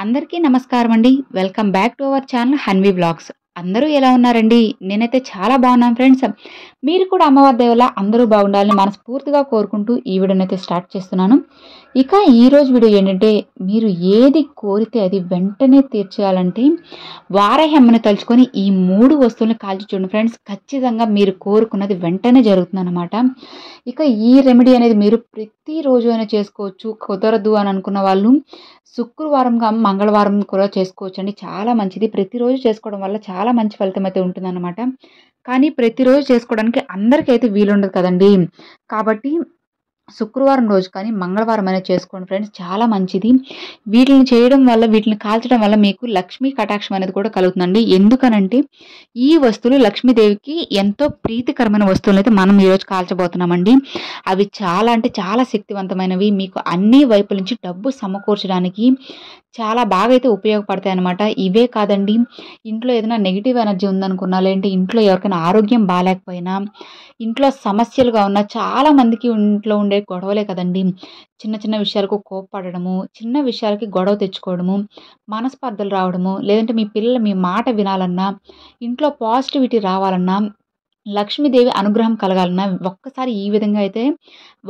అందరికీ నమస్కారం అండి. Welcome back to our channel Hanvi vlogs. అందరూ ఎలా ఉన్నారండి? నేనైతే చాలా బాగున్నాను ఫ్రెండ్స్. మీరు కూడా అమ్మవారి దయ వల్ల అందరూ బాగుండాలని మనస్ఫూర్తిగా కోరుకుంటూ ఈ వీడియోనైతే స్టార్ట్ చేస్తున్నాను. ఇక ఈరోజు వీడియో ఏంటంటే, మీరు ఏది కోరితే అది వెంటనే తీర్చేయాలంటే వారాహి అమ్మని తలుచుకొని ఈ 3 వస్తువులను కాల్చి చూడండి ఫ్రెండ్స్. ఖచ్చితంగా మీరు కోరుకున్నది వెంటనే జరుగుతుందన్నమాట. ఇక ఈ రెమెడీ అనేది మీరు ప్రతిరోజు అయినా చేసుకోవచ్చు. కుదరదు అని అనుకున్న వాళ్ళు శుక్రవారం మంగళవారం కూడా చేసుకోవచ్చండి. చాలా మంచిది. ప్రతిరోజు చేసుకోవడం వల్ల చాలా మంచి ఫలితం అయితే ఉంటుందన్నమాట. కానీ ప్రతిరోజు చేసుకోవడానికి అందరికైతే వీలుండదు కదండి. కాబట్టి శుక్రవారం రోజు కానీ మంగళవారం అనేది చేసుకోండి ఫ్రెండ్స్. చాలా మంచిది. వీటిని చేయడం వల్ల, వీటిని కాల్చడం వల్ల మీకు లక్ష్మీ కటాక్షం అనేది కూడా కలుగుతుందండి. ఎందుకనంటే ఈ వస్తువులు లక్ష్మీదేవికి ఎంతో ప్రీతికరమైన వస్తువులు అయితే మనం ఈరోజు కాల్చబోతున్నామండి. అవి చాలా అంటే చాలా శక్తివంతమైనవి. మీకు అన్ని వైపుల నుంచి డబ్బు సమకూర్చడానికి చాలా బాగా అయితే ఉపయోగపడతాయి అన్నమాట. ఇవే కాదండి, ఇంట్లో ఏదైనా నెగిటివ్ ఎనర్జీ ఉందనుకున్నా, లేదంటే ఇంట్లో ఎవరికైనా ఆరోగ్యం బాగాలేకపోయినా, ఇంట్లో సమస్యలుగా ఉన్న చాలా మందికి ఇంట్లో ఉండే గొడవలే కదండి. చిన్న చిన్న విషయాలకు కోప్పడము, చిన్న విషయాలకి గొడవ తెచ్చుకోవడము, మనస్పర్ధలు రావడము, లేదంటే మీ పిల్లలు మీ మాట వినాలన్నా, ఇంట్లో పాజిటివిటీ రావాలన్నా, లక్ష్మీదేవి అనుగ్రహం కలగాలన్నా ఒక్కసారి ఈ విధంగా అయితే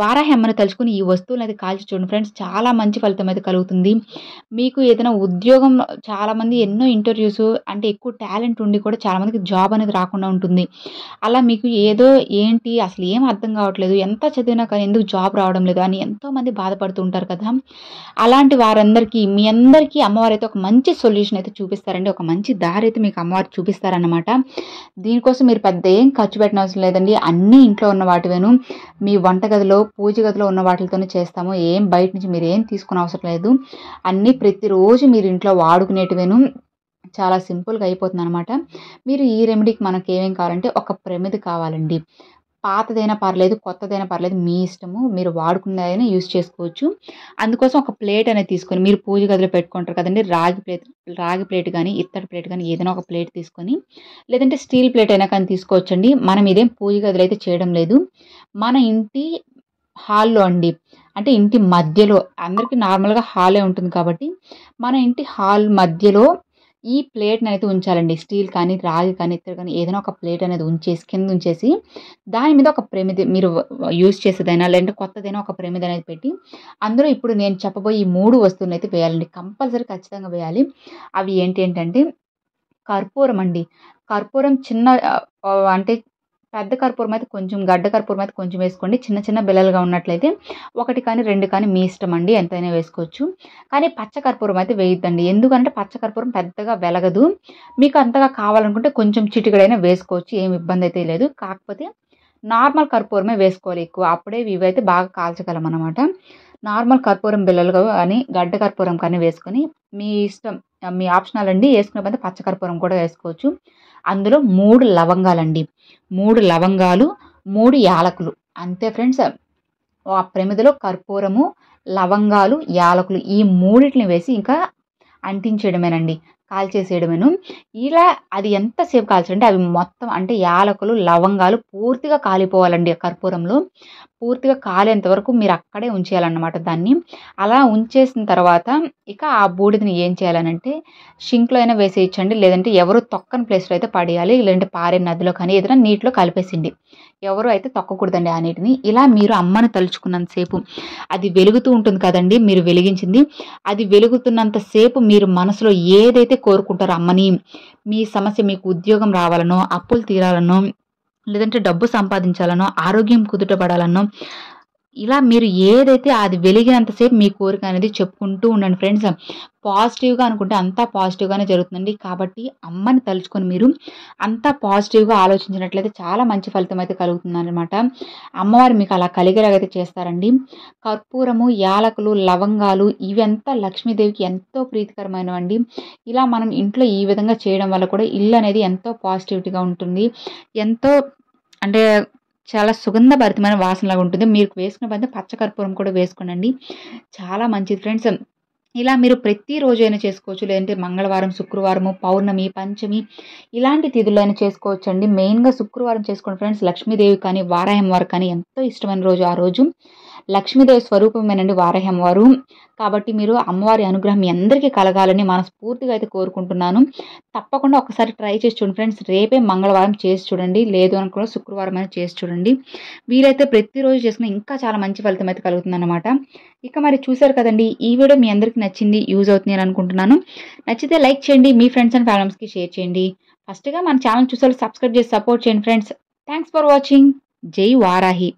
వారాహి అమ్మని తలుచుకుని ఈ వస్తువులను అయితే కాల్చి చూడండి ఫ్రెండ్స్. చాలా మంచి ఫలితం అయితే కలుగుతుంది. మీకు ఏదైనా ఉద్యోగం, చాలామంది ఎన్నో ఇంటర్వ్యూస్ అంటే ఎక్కువ టాలెంట్ ఉండి కూడా చాలామందికి జాబ్ అనేది రాకుండా ఉంటుంది. అలా మీకు ఏదో ఏంటి అసలు ఏం అర్థం కావట్లేదు, ఎంత చదివినా కానీ ఎందుకు జాబ్ రావడం లేదు అని ఎంతోమంది బాధపడుతూ ఉంటారు కదా. అలాంటి వారందరికీ మీ అందరికీ అమ్మవారు అయితే ఒక మంచి సొల్యూషన్ అయితే చూపిస్తారండి. ఒక మంచి దారి అయితే మీకు అమ్మవారు చూపిస్తారన్నమాట. దీనికోసం మీరు పెద్ద ఏం ఖర్చు పెట్టనవసరం లేదండి. అన్నీ ఇంట్లో ఉన్న వాటివేను, మీ వంటగదిలో పూజ గదిలో ఉన్న వాటితోనే చేస్తాము. ఏం బయట నుంచి మీరు ఏం తీసుకునే అవసరం లేదు. అన్నీ ప్రతిరోజు మీరు ఇంట్లో వాడుకునేటివేను. చాలా సింపుల్గా అయిపోతుంది అనమాట. మీరు ఈ రెమెడీకి మనకి ఏమేం కావాలంటే, ఒక ప్రమిది కావాలండి. పాతదైనా పర్లేదు, కొత్తదైనా పర్లేదు, మీ ఇష్టము. మీరు వాడుకున్నదైనా యూజ్ చేసుకోవచ్చు. అందుకోసం ఒక ప్లేట్ అనేది తీసుకొని, మీరు పూజ గదిలో పెట్టుకుంటారు కదండి, రాగి ప్లేట్ కానీ ఇత్తడి ప్లేట్ కానీ ఏదైనా ఒక ప్లేట్ తీసుకొని, లేదంటే స్టీల్ ప్లేట్ అయినా కానీ తీసుకోవచ్చండి. మనం ఇదేం పూజ గదిలో అయితే చేయడం లేదు. మన ఇంటి హాల్లో అండి, అంటే ఇంటి మధ్యలో, అందరికీ నార్మల్గా హాలే ఉంటుంది కాబట్టి మన ఇంటి హాల్ మధ్యలో ఈ ప్లేట్ని అయితే ఉంచాలండి. స్టీల్ కానీ రాగి కానీ ఇత్తడి కానీ ఏదైనా ఒక ప్లేట్ అనేది ఉంచేసి, కింద ఉంచేసి, దాని మీద ఒక ప్రమిది, మీరు యూజ్ చేసేదైనా లేదంటే కొత్తదైనా ఒక ప్రమిది అనేది పెట్టి, అందులో ఇప్పుడు నేను చెప్పబోయే ఈ 3 వస్తువులను అయితే వేయాలండి. కంపల్సరీ ఖచ్చితంగా వేయాలి. అవి ఏంటంటే కర్పూరం అండి. కర్పూరం చిన్న అంటే పెద్ద కర్పూరం అయితే కొంచెం, గడ్డ కర్పూరం అయితే కొంచెం వేసుకోండి. చిన్న చిన్న బిళ్ళలుగా ఉన్నట్లయితే 1 కానీ 2 కానీ మీ ఇష్టం అండి, ఎంతైనా వేసుకోవచ్చు. కానీ పచ్చ కర్పూరం అయితే వేయొద్దండి. ఎందుకంటే పచ్చ కర్పూరం పెద్దగా వెలగదు. మీకు అంతగా కావాలనుకుంటే కొంచెం చిటికెడైనా వేసుకోవచ్చు, ఏమి ఇబ్బంది అయితే లేదు. కాకపోతే నార్మల్ కర్పూరమే వేసుకోవాలి ఎక్కువ. అప్పుడే ఇవైతే బాగా కాల్చగలం అనమాట. నార్మల్ కర్పూరం బిళ్ళలుగా కానీ గడ్డ కర్పూరం కానీ వేసుకొని, మీ ఇష్టం, మీ ఆప్షనల్ అండి. వేసుకునే బదులు పచ్చ కర్పూరం కూడా వేసుకోవచ్చు. అందులో 3 లవంగాలండి. 3 లవంగాలు, 3 యాలకులు, అంతే ఫ్రెండ్స్. ఆ ప్రమిదలో కర్పూరము, లవంగాలు, యాలకులు ఈ మూడిటిని వేసి ఇంకా అంటించేయడమేనండి, కాల్చేసేయడమేను. ఇలా అది ఎంతసేపు కాల్చాలంటే అవి మొత్తం, అంటే యాలకులు, లవంగాలు పూర్తిగా కాలిపోవాలండి. కర్పూరంలో పూర్తిగా కాలేంత వరకు మీరు అక్కడే ఉంచేయాలన్నమాట దాన్ని. అలా ఉంచేసిన తర్వాత ఇక ఆ బూడిదని ఏం చేయాలనంటే షింక్లో అయినా వేసేయచ్చండి, లేదంటే ఎవరు తొక్కని ప్లేస్లో అయితే పడేయాలి, లేదంటే పారే నదిలో కానీ ఏదైనా నీటిలో కలిపేసిండి. ఎవరు అయితే తొక్కకూడదండి ఆ నీటిని. ఇలా మీరు అమ్మను తలుచుకున్నంతసేపు అది వెలుగుతూ ఉంటుంది కదండి, మీరు వెలిగించింది, అది వెలుగుతున్నంత సేపు మీరు మనసులో ఏదైతే కోరుకుంటారో అమ్మని, మీ సమస్య, మీకు ఉద్యోగం రావాలనో, అప్పులు తీరాలనో, లేదంటే డబ్బు సంపాదించాలనో, ఆరోగ్యం కుదుటపడాలనో, ఇలా మీరు ఏదైతే అది వెలిగినంతసేపు మీ కోరిక అనేది చెప్పుకుంటూ ఉండండి ఫ్రెండ్స్. పాజిటివ్గా అనుకుంటే అంతా పాజిటివ్గానే జరుగుతుందండి. కాబట్టి అమ్మని తలుచుకొని మీరు అంతా పాజిటివ్గా ఆలోచించినట్లయితే చాలా మంచి ఫలితం అయితే కలుగుతుందన్నమాట. అమ్మవారు మీకు అలా కలిగేలాగైతే చేస్తారండి. కర్పూరము, యాలకులు, లవంగాలు ఇవంతా లక్ష్మీదేవికి ఎంతో ప్రీతికరమైనవండి. ఇలా మనం ఇంట్లో ఈ విధంగా చేయడం వల్ల కూడా ఇల్లు అనేది ఎంతో పాజిటివిటీగా ఉంటుంది. ఎంతో అంటే చాలా సుగంధభరితమైన వాసనలాగా ఉంటుంది. మీరు వేసుకున్న బదులు పచ్చ కర్పూరం కూడా వేసుకోండి, చాలా మంచిది ఫ్రెండ్స్. ఇలా మీరు ప్రతిరోజు అయినా చేసుకోవచ్చు, లేదంటే మంగళవారం, శుక్రవారము, పౌర్ణమి, పంచమి ఇలాంటి తిథుల్లో అయినా చేసుకోవచ్చండి. మెయిన్గా శుక్రవారం చేసుకోండి ఫ్రెండ్స్. లక్ష్మీదేవి కానీ వారాహి అమ్మవారు కానీ ఎంతో ఇష్టమైన రోజు ఆ రోజు. లక్ష్మీదేవి స్వరూపమేనండి వారాహి అమ్మవారు. కాబట్టి మీరు అమ్మవారి అనుగ్రహం మీ అందరికీ కలగాలని మనస్ఫూర్తిగా అయితే కోరుకుంటున్నాను. తప్పకుండా ఒకసారి ట్రై చేసి చూడండి ఫ్రెండ్స్. రేపే మంగళవారం చేసి చూడండి. లేదు అనుకున్న శుక్రవారం అయినా చేసి చూడండి. వీలైతే ప్రతిరోజు చేసుకున్న ఇంకా చాలా మంచి ఫలితం అయితే కలుగుతుందన్నమాట. ఇక మరి చూసారు కదండి, ఈ వీడియో మీ అందరికీ నచ్చింది, యూజ్ అవుతుంది అని అనుకుంటున్నాను. నచ్చితే లైక్ చేయండి, మీ ఫ్రెండ్స్ అండ్ ఫ్యామిలీస్కి షేర్ చేయండి. ఫస్ట్గా మన ఛానల్ చూసారు సబ్స్క్రైబ్ చేసి సపోర్ట్ చేయండి ఫ్రెండ్స్. Thanks for watching. జై వారాహి.